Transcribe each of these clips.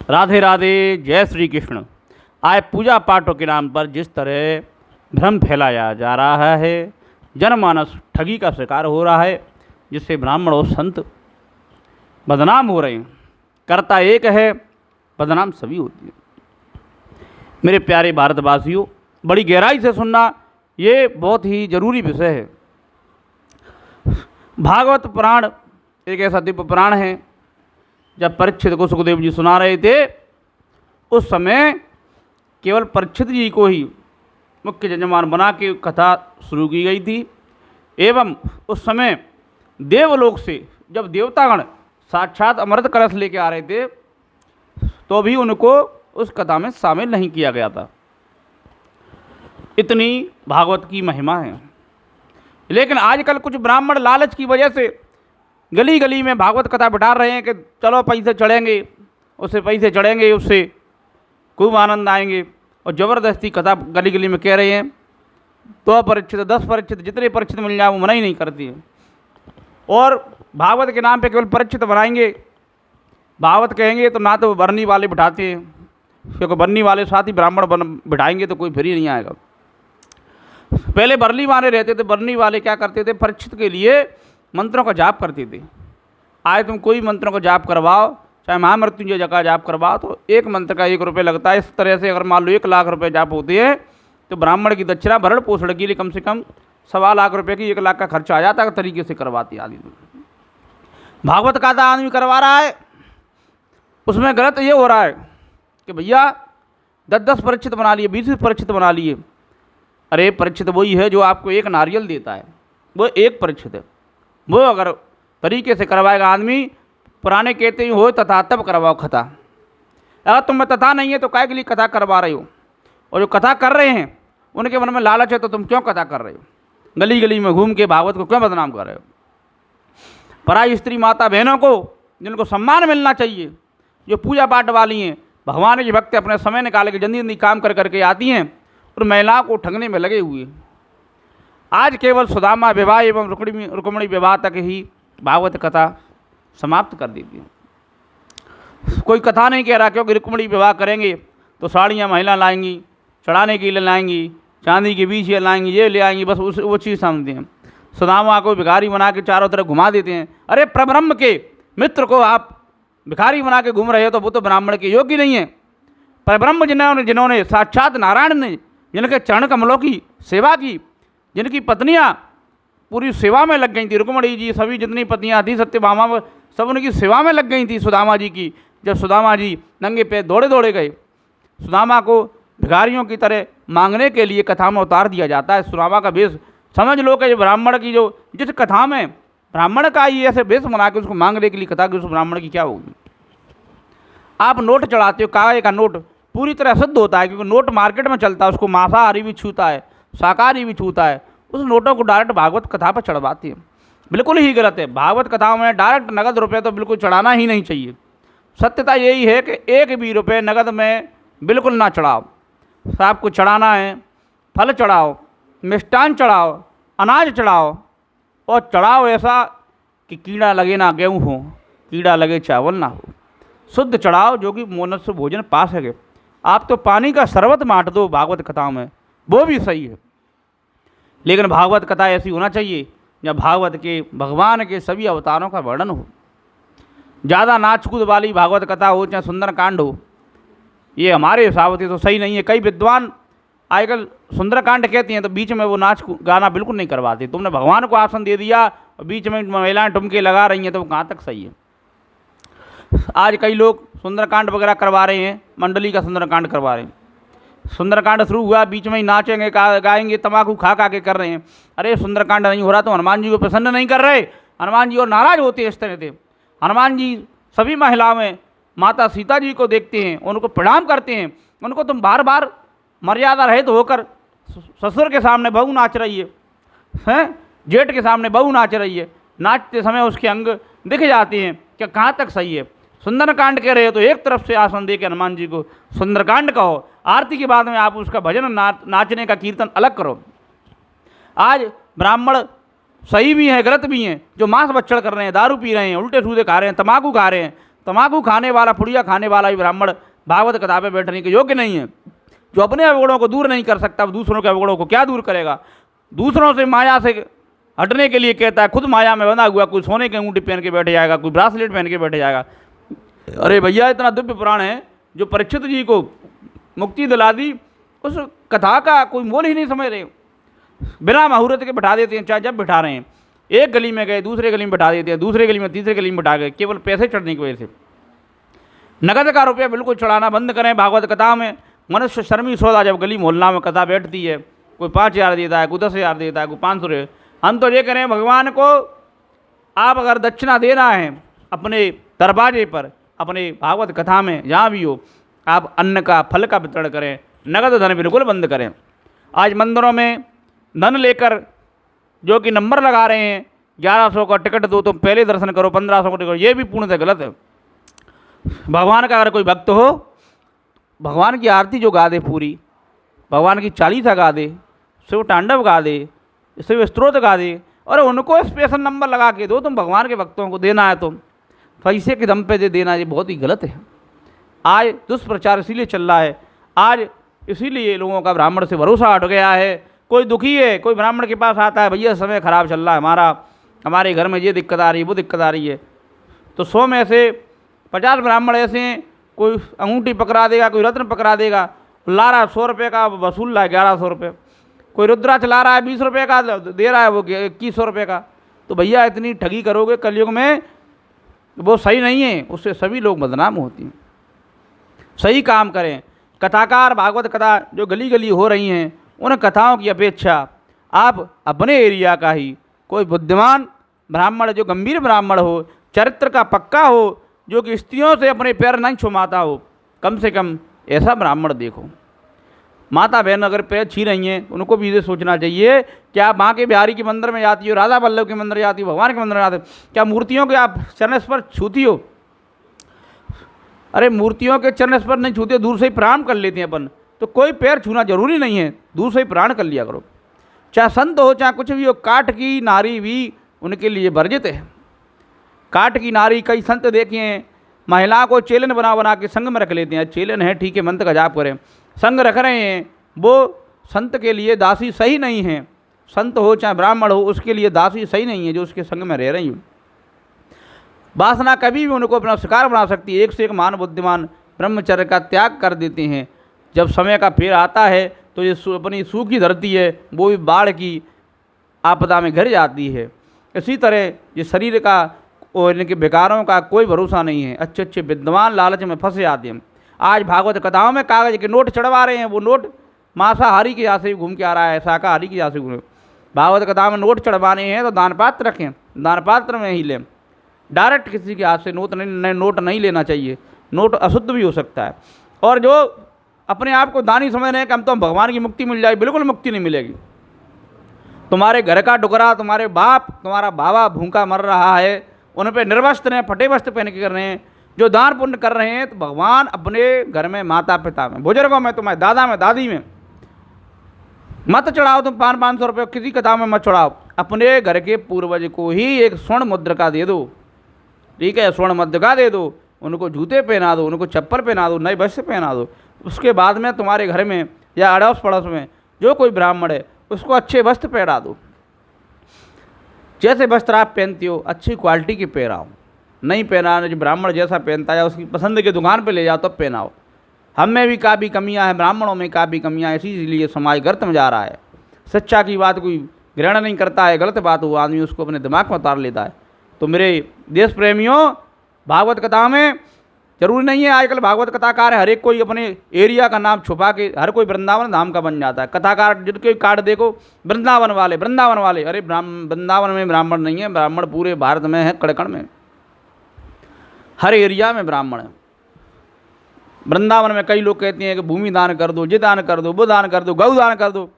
राधे राधे, जय श्री कृष्ण। आज पूजा पाठों के नाम पर जिस तरह भ्रम फैलाया जा रहा है, जनमानस ठगी का शिकार हो रहा है, जिससे ब्राह्मण और संत बदनाम हो रहे हैं। करता एक है, बदनाम सभी होती है। मेरे प्यारे भारतवासियों, बड़ी गहराई से सुनना, ये बहुत ही जरूरी विषय है। भागवत पुराण एक ऐसा दिव्य पुराण है। जब परीक्षित को सुखदेव जी सुना रहे थे, उस समय केवल परीक्षित जी को ही मुख्य यजमान बना के कथा शुरू की गई थी। एवं उस समय देवलोक से जब देवतागण साक्षात अमृत कलश लेके आ रहे थे, तो भी उनको उस कथा में शामिल नहीं किया गया था। इतनी भागवत की महिमा है। लेकिन आजकल कुछ ब्राह्मण लालच की वजह से गली गली में भागवत कथा बिठा रहे हैं कि चलो पैसे चढ़ेंगे, उससे पैसे चढ़ेंगे, उससे खूब आनंद आएंगे, और ज़बरदस्ती कथा गली गली में कह रहे हैं। 2 परीक्षित 10 परीक्षित जितने परीक्षित मिल जाए वो मना ही नहीं करती है। और भागवत के नाम पे केवल परीक्षित बनाएंगे, भागवत कहेंगे तो ना तो बरनी वाले बिठाते हैं, क्योंकि बरनी वाले साथ ही ब्राह्मण बिठाएंगे तो कोई फ्री नहीं आएगा। पहले बरनी वाले रहते थे, बरनी वाले क्या करते थे, परीक्षित के लिए मंत्रों का जाप करते थे। आज तुम कोई मंत्रों का जाप करवाओ, चाहे महामृत्युंजय जगह जाप करवाओ, तो एक मंत्र का 1 रुपये लगता है। इस तरह से अगर मान लो 1 लाख रुपये जाप होते हैं, तो ब्राह्मण की दक्षिणा भरण पोषण के लिए कम से कम 1.25 लाख रुपये की 1 लाख का खर्चा आ जाता है। तरीके से करवाती आदमी। भागवत का आदमी करवा रहा है, उसमें गलत ये हो रहा है कि भैया 10-10 परीक्षित बना लिए, 20 परीक्षित बना लिए। अरे परीक्षित वही है जो आपको 1 नारियल देता है, वो 1 परीक्षित है। वो अगर तरीके से करवाएगा आदमी, पुराने कहते ही हो तथा तब करवाओ कथा। अगर तुम में तथा नहीं है तो काय के लिए कथा करवा रहे हो? और जो कथा कर रहे हैं उनके मन में लालच है, तो तुम क्यों कथा कर रहे हो? गली गली में घूम के भागवत को क्यों बदनाम कर रहे हो? पराई स्त्री माता बहनों को, जिनको सम्मान मिलना चाहिए, जो पूजा पाठ वाली हैं, भगवान के भक्त अपने समय निकाल के जल्दी जल्दी काम कर करके आती हैं, और महिलाओं को ठगने में लगे हुए। आज केवल सुदामा विवाह एवं रुक्मिणी विवाह तक ही भागवत कथा समाप्त कर देती है। कोई कथा नहीं कह रहा, क्योंकि रुक्मिणी विवाह करेंगे तो साड़ियाँ महिला लाएंगी, चढ़ाने के लिए लाएंगी, चांदी के बीच ये लाएंगी, ये ले आएंगी, बस वो चीज़ समझते हैं। सुदामा को भिखारी बना के चारों तरफ घुमा देते हैं। अरे परब्रह्म के मित्र को आप भिखारी बना के घूम रहे हो, तो वो तो ब्राह्मण के योग्य नहीं है। परब्रह्म जिन्होंने साक्षात नारायण ने जिनके चरण कमलों की सेवा की, जिनकी पत्नियां पूरी सेवा में लग गई थी, रुक्मिणी जी सभी जितनी पत्नियां थी सत्यभामा, सब उनकी सेवा में लग गई थी सुदामा जी की। जब सुदामा जी नंगे पैर दौड़े दौड़े गए, सुदामा को भिखारियों की तरह मांगने के लिए कथा में उतार दिया जाता है। सुदामा का वेश समझ लो कि ब्राह्मण की जो जिस कथा में ब्राह्मण का ही ऐसे वेश बना के उसको मांगने के लिए कथा की, उस ब्राह्मण की क्या होगी? आप नोट चढ़ाते हो, कागज का नोट पूरी तरह सिद्ध होता है, क्योंकि नोट मार्केट में चलता है, उसको मांसाहारी भी छूता है, शाकाहारी भी छूता है। उस नोटों को डायरेक्ट भागवत कथा पर चढ़वाती है, बिल्कुल ही गलत है। भागवत कथाओं में डायरेक्ट नगद रुपये तो बिल्कुल चढ़ाना ही नहीं चाहिए। सत्यता यही है कि 1 भी रुपये नगद में बिल्कुल ना चढ़ाओ। आपको चढ़ाना है, फल चढ़ाओ, मिष्टान चढ़ाओ, अनाज चढ़ाओ, और चढ़ाओ ऐसा कि कीड़ा लगे ना गेहूँ हो, कीड़ा लगे चावल ना हो। शुद्ध चढ़ाओ, जो कि मनुष्य भोजन पा सके। आप तो पानी का शरबत बांट दो भागवत कथाओं में, वो भी सही है। लेकिन भागवत कथा ऐसी होना चाहिए जब भागवत के भगवान के सभी अवतारों का वर्णन हो। ज़्यादा नाच कूद वाली भागवत कथा हो, चाहे सुंदरकांड हो, ये हमारे हिसाब से तो सही नहीं है। कई विद्वान आजकल सुंदरकांड कहते हैं तो बीच में वो नाच गाना बिल्कुल नहीं करवाते। तुमने भगवान को आसन दे दिया और बीच में महिलाएं ठुमके लगा रही हैं, तो वो कहाँ तक सही है? आज कई लोग सुंदरकांड वगैरह करवा रहे हैं, मंडली का सुंदरकांड करवा रहे हैं। सुंदरकांड शुरू हुआ, बीच में ही नाचेंगे, गाएंगे, तम्बाकू खा के कर रहे हैं। अरे सुंदरकांड नहीं हो रहा तो हनुमान जी को प्रसन्न नहीं कर रहे। हनुमान जी और नाराज होते हैं इस तरह से। हनुमान जी सभी महिलाओं में माता सीता जी को देखते हैं, उनको प्रणाम करते हैं। उनको तुम बार बार मर्यादा रहित होकर ससुर के सामने बहू नाच रही है, जेठ के सामने बहू नाच रही है, नाचते समय उसके अंग दिख जाते हैं, क्या कहाँ तक सही है? सुंदरकांड कह रहे हो तो एक तरफ से आसन दे के हनुमान जी को सुंदरकांड कहो, आरती के बाद में आप उसका भजन नाचने का कीर्तन अलग करो। आज ब्राह्मण सही भी हैं, गलत भी हैं, जो मांस भक्षण कर रहे हैं, दारू पी रहे हैं, उल्टे सूदे खा रहे हैं, तम्बाकू खा रहे हैं, तम्बाकू खाने वाला, पुड़िया खाने वाला भी ब्राह्मण भागवत कथा पे बैठने के योग्य नहीं है। जो अपने अवगुणों को दूर नहीं कर सकता, दूसरों के अवगुणों को क्या दूर करेगा। दूसरों से माया से हटने के लिए कहता है, खुद माया में बंधा हुआ, कोई सोने की अंगूठी पहन के बैठ जाएगा, कोई ब्रासलेट पहन के बैठ जाएगा। अरे भैया, इतना दिव्य पुराण है जो परीक्षित जी को मुक्ति दिला दी, उस कथा का कोई मोल ही नहीं समझ रहे। बिना मुहूर्त के बिठा देते हैं, चाहे जब बिठा रहे हैं। एक गली में गए, दूसरे गली में बिठा देते हैं, दूसरे गली में, तीसरे गली में बिठा गए, केवल पैसे चढ़ने की वजह से। नगद का रुपया बिल्कुल चढ़ाना बंद करें। भागवत कथा में मनुष्य शर्मी सौदा, जब गली मोहल्ला में कथा बैठती है, कोई 5,000 देता है, कोई 10,000 देता है, कोई 500 रुपये। हम तो ये करें, भगवान को आप अगर दक्षिणा देना है अपने दरवाजे पर, अपने भागवत कथा में जहाँ भी हो, आप अन्न का, फल का वितरण करें, नगद धन बिल्कुल बंद करें। आज मंदिरों में धन लेकर जो कि नंबर लगा रहे हैं, 1100 का टिकट दो तो पहले दर्शन करो, 1500 का टिकट, ये भी पूर्णतः गलत है। भगवान का अगर कोई भक्त हो, भगवान की आरती जो गा दे पूरी, भगवान की चालीसा गा दे, शिव तांडव गा दे, शिव स्तोत्र गा दे, और उनको स्पेशल नंबर लगा के दो। तुम भगवान के भक्तों को देना है तो पैसे के दम पे दे देना, ये बहुत ही गलत है। आज दुष्प्रचार इसीलिए चल रहा है, आज इसीलिए लोगों का ब्राह्मण से भरोसा हट गया है। कोई दुखी है, कोई ब्राह्मण के पास आता है, भैया समय खराब चल रहा है हमारा, हमारे घर में ये दिक्कत आ रही है, वो दिक्कत आ रही है, तो 100 में से 50 ब्राह्मण ऐसे हैं, कोई अंगूठी पकड़ा देगा, कोई रत्न पकड़ा देगा, ला रहा है 100 रुपये का, वसूल रहा है 1100 रुपये। कोई रुद्राक्ष ला रहा है 20 रुपये का, दे रहा है वो 2100 रुपये का। तो भैया इतनी ठगी करोगे कलयुग में, वो सही नहीं है, उससे सभी लोग बदनाम होती हैं। सही काम करें। कथाकार भागवत कथा जो गली गली हो रही हैं, उन कथाओं की अपेक्षा आप अपने एरिया का ही कोई बुद्धिमान ब्राह्मण, जो गंभीर ब्राह्मण हो, चरित्र का पक्का हो, जो कि स्त्रियों से अपने पैर नहीं छुमाता हो, कम से कम ऐसा ब्राह्मण देखो। माता बहन अगर पैर छी रही हैं, उनको भी ये सोचना चाहिए कि आप माँ के बिहारी के मंदिर में जाती हो, राधा वल्लभ के मंदिर जाती हो, भगवान के मंदिर में जाते हो, क्या मूर्तियों के आप चरण स्पर्श छूती हो? अरे मूर्तियों के चरण स्पर्श नहीं छूते, दूर से ही प्रणाम कर लेते हैं अपन। तो कोई पैर छूना जरूरी नहीं है, दूर से ही प्रणाम कर लिया करो। चाहे संत हो, चाहे कुछ भी हो, काट की नारी भी उनके लिए वर्जित है। काट की नारी, कई संत देखे हैं, महिला को चेलन बना बना के संग में रख लेते हैं। चेलन है ठीक है, मंत्र का जाप करें, संग रख रहे हैं, वो संत के लिए दासी सही नहीं है। संत हो चाहे ब्राह्मण हो, उसके लिए दासी सही नहीं है जो उसके संग में रह रही हो। वासना कभी भी उनको अपना शिकार बना सकती है। एक से एक महान बुद्धिमान ब्रह्मचर्य का त्याग कर देते हैं। जब समय का फेर आता है तो ये अपनी सूखी धरती है, वो भी बाढ़ की आपदा में घिर जाती है। इसी तरह ये शरीर का और इनके विकारों का कोई भरोसा नहीं है। अच्छे अच्छे विद्वान लालच में फंसे आते हैं। आज भागवत कथाओं में कागज के नोट चढ़वा रहे हैं, वो नोट मांसाहारी के यहाँ से घूम के आ रहा है, शाकाहारी के यहाँ से घूम। भागवत कथा में नोट चढ़वाने हैं तो दान पात्र रखें, दान पात्र में ही लें। डायरेक्ट किसी के हाथ से नोट नहीं लेना चाहिए, नोट अशुद्ध भी हो सकता है। और जो अपने आप को दानी समझ रहे हैं कि हम तो भगवान की मुक्ति मिल जाएगी, बिल्कुल मुक्ति नहीं मिलेगी। तुम्हारे घर का टुकड़ा, तुम्हारे बाप, तुम्हारा बाबा भूखा मर रहा है, उन पर निर्वस्त्र हैं, फटे वस्त्र पहन के कर रहे हैं, जो दान पुण्य कर रहे हैं, तो भगवान अपने घर में, माता पिता में, बुजुर्गों में, तुम्हारे दादा में, दादी में मत चढ़ाओ। तुम 500 रुपये किसी कथा में मत चढ़ाओ। अपने घर के पूर्वज को ही एक स्वर्ण मुद्रिका दे दो, ठीक है, स्वर्ण मुद्रिका दे दो, उनको जूते पहना दो, उनको चप्पल पहना दो, नए वस्त्र पहना दो। उसके बाद में तुम्हारे घर में या अड़ोस पड़ोस में जो कोई ब्राह्मण है, उसको अच्छे वस्त्र पहना दो। जैसे वस्त्र आप पहनती हो, अच्छी क्वालिटी के पहनाओ। नहीं पहनाने, जो ब्राह्मण जैसा पहनता है उसकी पसंद की दुकान पे ले जाओ तब पहनाओ। हम में भी काफ़ी कमियां हैं, ब्राह्मणों में काफ़ी कमियां हैं, इसीलिए समाज गर्त में जा रहा है। सच्चा की बात कोई ग्रहण नहीं करता है, गलत बात वो आदमी उसको अपने दिमाग में उतार लेता है। तो मेरे देश प्रेमियों, भागवत कथा में जरूरी नहीं है आजकल भागवत कथाकार है, हर एक कोई अपने एरिया का नाम छुपा के हर कोई वृंदावन धाम का बन जाता है। कथाकार जिनके कार्ड देखो वृंदावन वाले, वृंदावन वाले। अरे वृंदावन में ब्राह्मण नहीं है, ब्राह्मण पूरे भारत में है, कड़कड़ में, हर एरिया में ब्राह्मण है। वृंदावन में कई लोग कहते हैं कि भूमि दान कर दो, ये दान कर दो, वो दान कर दो, गौ दान कर दो,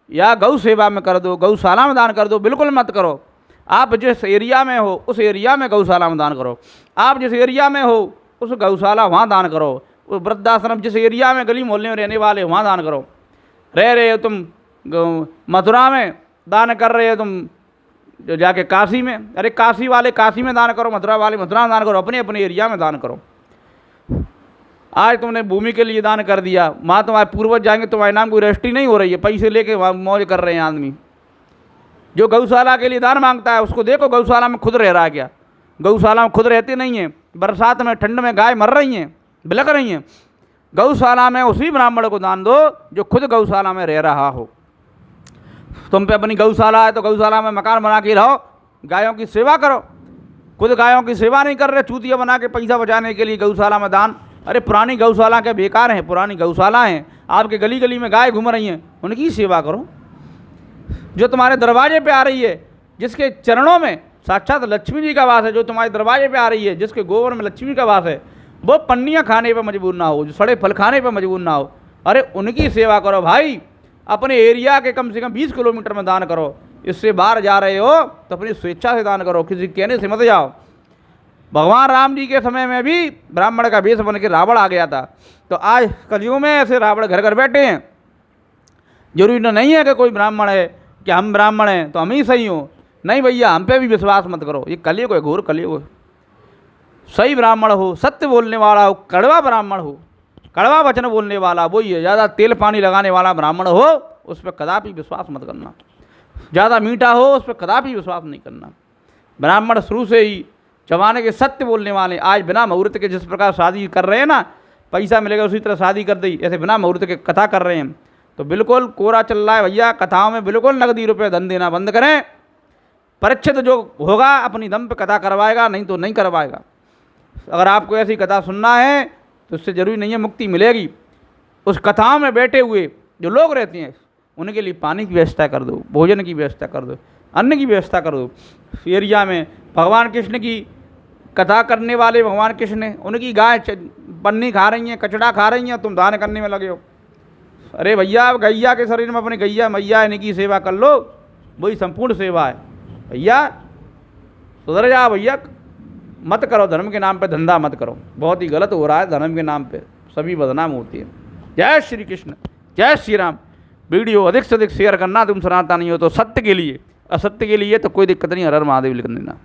या गौ सेवा में कर दो, गौशाला में दान कर दो। बिल्कुल मत करो। आप जिस एरिया में हो उस एरिया में गौशाला में दान करो। आप जिस एरिया में हो उस गौशाला वहाँ दान करो। उस वृद्धाश्रम जिस एरिया में गली मोहल्ले में रहने वाले वहाँ दान करो। रह रहे हो तुम मथुरा में, दान कर रहे हो तुम जो जाके काशी में, अरे काशी वाले काशी में दान करो, मथुरा वाले मथुरा में दान करो, अपने अपने एरिया में दान करो। आज तुमने भूमि के लिए दान कर दिया, वहाँ तुम्हारे पूर्वज जाएंगे, तुम्हारे नाम कोई रजिस्ट्री नहीं हो रही है, पैसे लेके वहाँ मौज कर रहे हैं आदमी। जो गौशाला के लिए दान मांगता है उसको देखो गौशाला में खुद रह रहा है क्या? गौशाला में खुद रहते नहीं हैं, बरसात में ठंड में गाय मर रही हैं, बिलक रही हैं। गौशाला में उसी ब्राह्मण को दान दो जो खुद गौशाला में रह रहा हो। तुम पे अपनी गौशाला है तो गौशाला में मकान बना के रहो, गायों की सेवा करो। खुद गायों की सेवा नहीं कर रहे, चूतिया बना के पैसा बचाने के लिए गौशाला में दान। अरे पुरानी गौशाला क्या बेकार हैं? पुरानी गौशाला हैं, आपके गली गली में गाय घूम रही हैं, उनकी सेवा करो। जो तुम्हारे दरवाजे पे आ रही है, जिसके चरणों में साक्षात लक्ष्मी जी का वास है, जो तुम्हारे दरवाजे पे आ रही है, जिसके गोबर में लक्ष्मी का वास है, वो पन्नियाँ खाने पर मजबूर ना हो, जो सड़े फल खाने पर मजबूर ना हो। अरे उनकी सेवा करो भाई। अपने एरिया के कम से कम 20 किलोमीटर में दान करो। इससे बाहर जा रहे हो तो अपनी स्वेच्छा से दान करो, किसी कहने से मत जाओ। भगवान राम जी के समय में भी ब्राह्मण का वेश बन के रावण आ गया था, तो आज कलयुग में ऐसे रावण घर घर बैठे हैं। जरूरी नहीं है कि कोई ब्राह्मण है कि हम ब्राह्मण हैं तो हम ही सही हो, नहीं भैया, हम पे भी विश्वास मत करो। ये कलयुग है, घोर कलयुग है। सही ब्राह्मण हो, सत्य बोलने वाला हो, कड़वा ब्राह्मण हो, कड़वा वचन बोलने वाला वही है। ज़्यादा तेल पानी लगाने वाला ब्राह्मण हो उस पर कदापि विश्वास मत करना। ज़्यादा मीठा हो उस पर कदापि विश्वास नहीं करना। ब्राह्मण शुरू से ही जमाने के सत्य बोलने वाले। आज बिना मुहूर्त के जिस प्रकार शादी कर रहे हैं ना, पैसा मिलेगा उसी तरह शादी कर दी, ऐसे बिना मुहूर्त के कथा कर रहे हैं, तो बिल्कुल कोरा चल रहा है भैया। कथाओं में बिल्कुल नकदी रुपये धन देना बंद करें। परीक्षित जो होगा अपनी दम पे कथा करवाएगा, नहीं तो नहीं करवाएगा। अगर आपको ऐसी कथा सुनना है तो उससे ज़रूरी नहीं है मुक्ति मिलेगी। उस कथाओं में बैठे हुए जो लोग रहते हैं उनके लिए पानी की व्यवस्था कर दो, भोजन की व्यवस्था कर दो, अन्न की व्यवस्था कर दो। एरिया में भगवान कृष्ण की कथा करने वाले भगवान कृष्ण, उनकी गाय पन्नी खा रही हैं, कचड़ा खा रही हैं, तुम दान करने में लगे हो। अरे भैया, गैया के शरीर में अपने गैया मैया इनकी सेवा कर लो, वही संपूर्ण सेवा है। भैया सुधर जा भैया, मत करो धर्म के नाम पे धंधा मत करो, बहुत ही गलत हो रहा है। धर्म के नाम पे सभी बदनाम होती है। जय श्री कृष्ण, जय श्री राम। वीडियो अधिक से अधिक शेयर करना। तुम सनातनी हो तो सत्य के लिए, असत्य के लिए तो कोई दिक्कत नहीं। हर हर महादेव लिख देना।